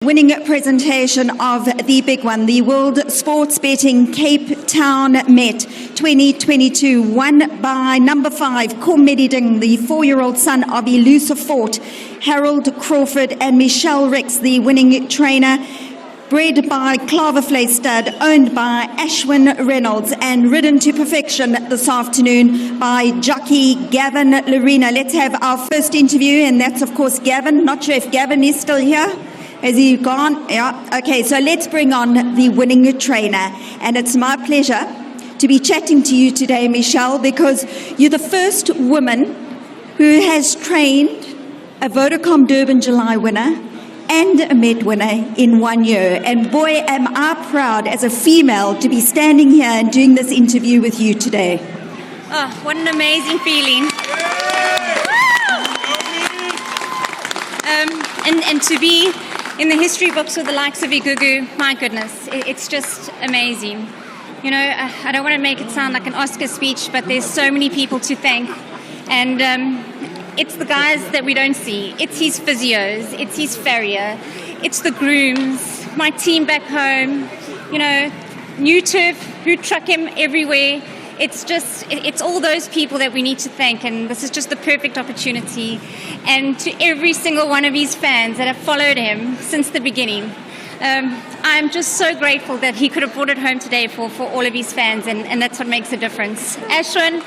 Winning presentation of the big one, the World Sports Betting Cape Town Met 2022, won by number 5, Komedi Ding, the 4-year-old son of Elusive Fort, Harold Crawford and Michelle Ricks, the winning trainer, bred by Claverflay Stud, owned by Ashwin Reynolds, and ridden to perfection this afternoon by jockey Gavin Lorena. Let's have our first interview, and that's of course Gavin. Not sure if Gavin is still here. Has he gone? Yeah. Okay, so let's bring on the winning trainer. And it's my pleasure to be chatting to you today, Michelle, because you're the first woman who has trained a Vodacom Durban July winner and a Met winner in 1 year. And boy, am I proud as a female to be standing here and doing this interview with you today. Oh, what an amazing feeling. And to be in the history books with the likes of Igugu, my goodness, it's just amazing. You know, I don't want to make it sound like an Oscar speech, but there's so many people to thank. And it's the guys that we don't see. It's his physios, it's his farrier, it's the grooms, my team back home, you know, New Turf, who truck him everywhere. It's all those people that we need to thank, and this is just the perfect opportunity. And to every single one of his fans that have followed him since the beginning, I'm just so grateful that he could have brought it home today for all of his fans, and that's what makes a difference. Ashwin,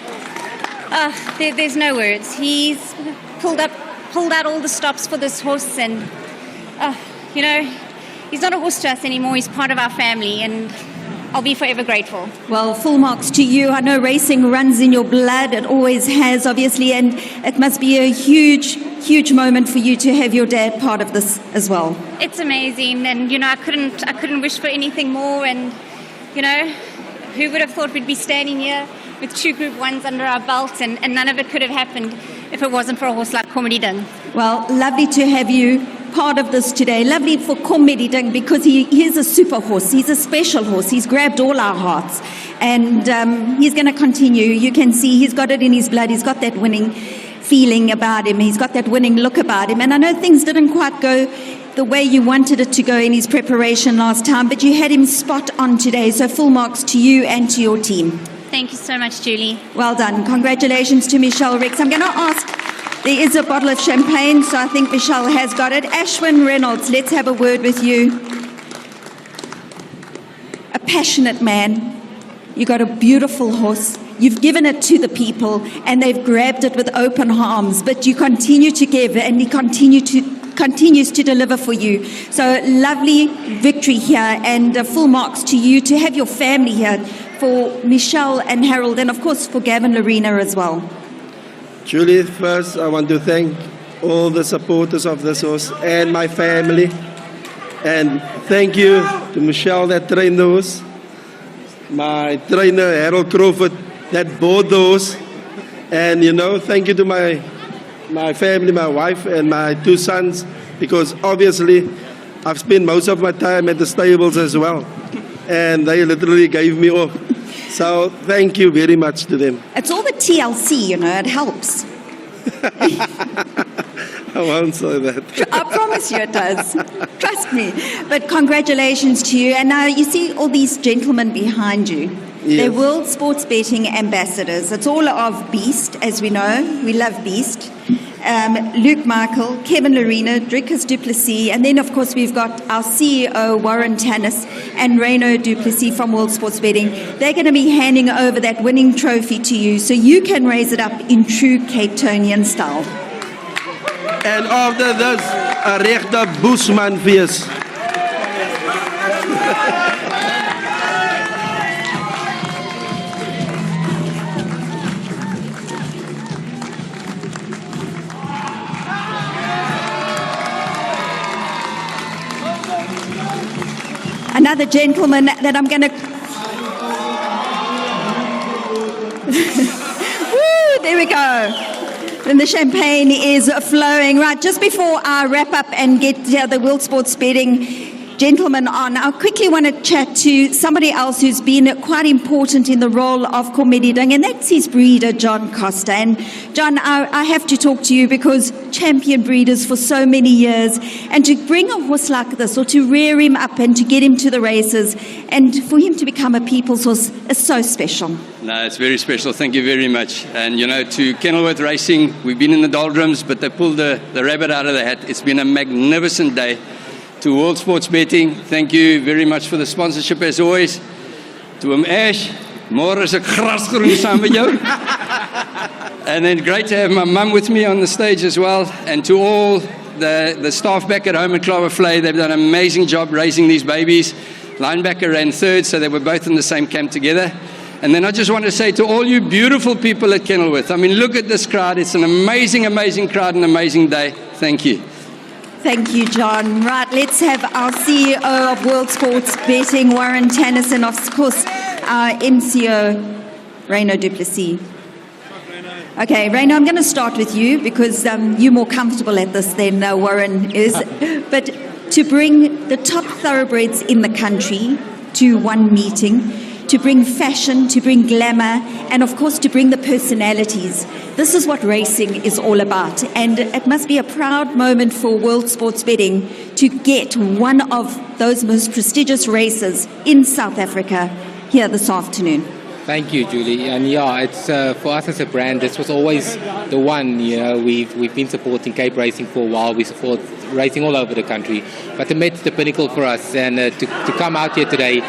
there's no words. He's pulled out all the stops for this horse, and you know, he's not a horse to us anymore. He's part of our family, and I'll be forever grateful. Well, full marks to you. I know racing runs in your blood. It always has, obviously, and it must be a huge, huge moment for you to have your dad part of this as well. It's amazing, and you know, I couldn't wish for anything more. And you know, who would have thought we'd be standing here with 2 Group 1s under our belt, and none of it could have happened if it wasn't for a horse like Komedi Ding. Well, lovely to have you part of this today. Lovely for Komedi Ding, because he is a super horse. He's a special horse. He's grabbed all our hearts, and he's going to continue. You can see he's got it in his blood. He's got that winning feeling about him. He's got that winning look about him. And I know things didn't quite go the way you wanted it to go in his preparation last time, but you had him spot on today. So full marks to you and to your team. Thank you so much, Julie. Well done. Congratulations to Michelle Ricks. I'm going to ask, there is a bottle of champagne, so I think Michelle has got it. Ashwin Reynolds, let's have a word with you. A passionate man. You got a beautiful horse. You've given it to the people, and they've grabbed it with open arms, but you continue to give, and he continues to deliver for you. So lovely victory here, and full marks to you, to have your family here, for Michelle and Harold, and of course for Gavin Lorena as well. Julie, first I want to thank all the supporters of this horse and my family, and thank you to Michelle that trained the horse, my trainer Harold Crawford that bought the horse, and you know, thank you to my family, my wife and my 2 sons, because obviously I've spent most of my time at the stables as well, and they literally gave me off. So thank you very much to them. It's all the TLC, you know, it helps. I won't say that. I promise you it does. Trust me. But congratulations to you. And now you see all these gentlemen behind you. Yes. They're World Sports Betting ambassadors. It's all of Beast, as we know. We love Beast. Luke Michael, Kevin Lorena, Dricus du Plessis, and then of course we've got our CEO Warren Tannis and Reno du Plessis from World Sports Betting. They're going to be handing over that winning trophy to you, so you can raise it up in true Cape Townian style. And after this, a regte Boesman feest. Another gentleman that I'm going to... Woo, there we go. And the champagne is flowing. Right, just before I wrap up and get the World Sports Betting gentlemen on, I quickly want to chat to somebody else who's been quite important in the role of Komediding, and that's his breeder, John Costa. And John, I have to talk to you because champion breeders for so many years, and to bring a horse like this, or to rear him up and to get him to the races, and for him to become a people's horse is so special. No, it's very special. Thank you very much. And, you know, to Kenilworth Racing, we've been in the doldrums, but they pulled the rabbit out of the hat. It's been a magnificent day. To World Sports Betting, thank you very much for the sponsorship as always. To Ash, more as a grasgroen saam met jou. And then great to have my mum with me on the stage as well. And to all the staff back at home at Klavervlei, they've done an amazing job raising these babies. Linebacker ran third, so they were both in the same camp together. And then I just want to say to all you beautiful people at Kenilworth, I mean, look at this crowd. It's an amazing, amazing crowd, an amazing day. Thank you. Thank you, John. Right, let's have our CEO of World Sports Betting, Warren Tennyson, of course, our MCO, Reino du Plessis. Okay, Reino, I'm going to start with you because you're more comfortable at this than Warren is. But to bring the top thoroughbreds in the country to one meeting, to bring fashion, to bring glamour, and of course to bring the personalities. This is what racing is all about, and it must be a proud moment for World Sports Betting to get one of those most prestigious races in South Africa here this afternoon. Thank you, Julie. And yeah, it's for us as a brand, this was always the one. You know, we've been supporting Cape Racing for a while. We support racing all over the country, but the Met's the pinnacle for us. And to come out here today,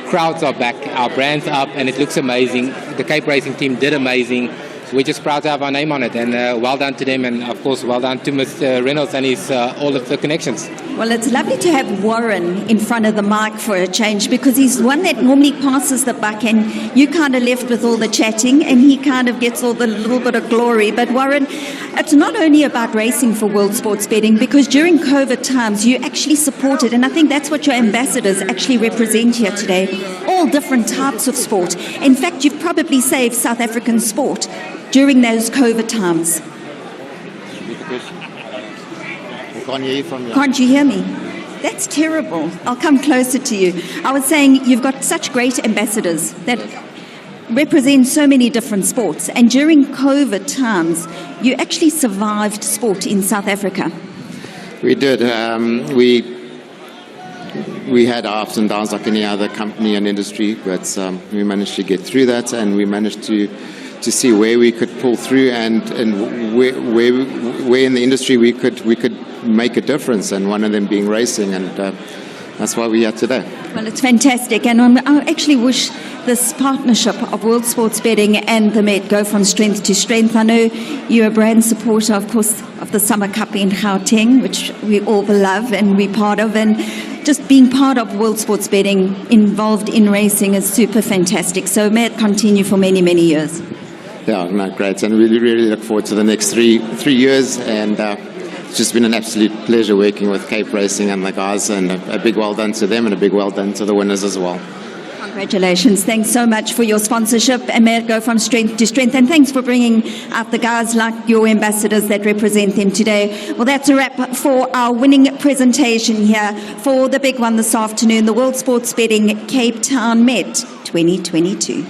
crowds are back, our brand's up, and it looks amazing. The Cape Racing team did amazing. We're just proud to have our name on it, and well done to them, and of course well done to Mr. Reynolds and his all of the connections. Well, it's lovely to have Warren in front of the mic for a change, because he's one that normally passes the buck, and you kind of left with all the chatting, and he kind of gets all the little bit of glory. But Warren, it's not only about racing for World Sports Betting, because during COVID times you actually supported, and I think that's what your ambassadors actually represent here today, all different types of sport. In fact, you've probably saved South African sport during those COVID times. Can't you hear me? That's terrible. I'll come closer to you. I was saying you've got such great ambassadors that represent so many different sports, and during COVID times you actually survived sport in South Africa. We did. We had ups and downs like any other company and industry, but we managed to get through that, and we managed to see where we could pull through, and where in the industry we could make a difference, and one of them being racing, and that's why we're here today. Well, it's fantastic, and I actually wish this partnership of World Sports Betting and the Met go from strength to strength. I know you're a brand supporter, of course, of the Summer Cup in Gauteng, which we all love and we're part of, and just being part of World Sports Betting involved in racing is super fantastic. So may it continue for many, many years. Yeah, no, great, and we really look forward to the next three years, and it's just been an absolute pleasure working with Cape Racing and the guys, and a big well done to them, and a big well done to the winners as well. Congratulations. Thanks so much for your sponsorship, and may it go from strength to strength, and thanks for bringing out the guys like your ambassadors that represent them today. Well, that's a wrap for our winning presentation here for the big one this afternoon, the World Sports Betting Cape Town Met 2022.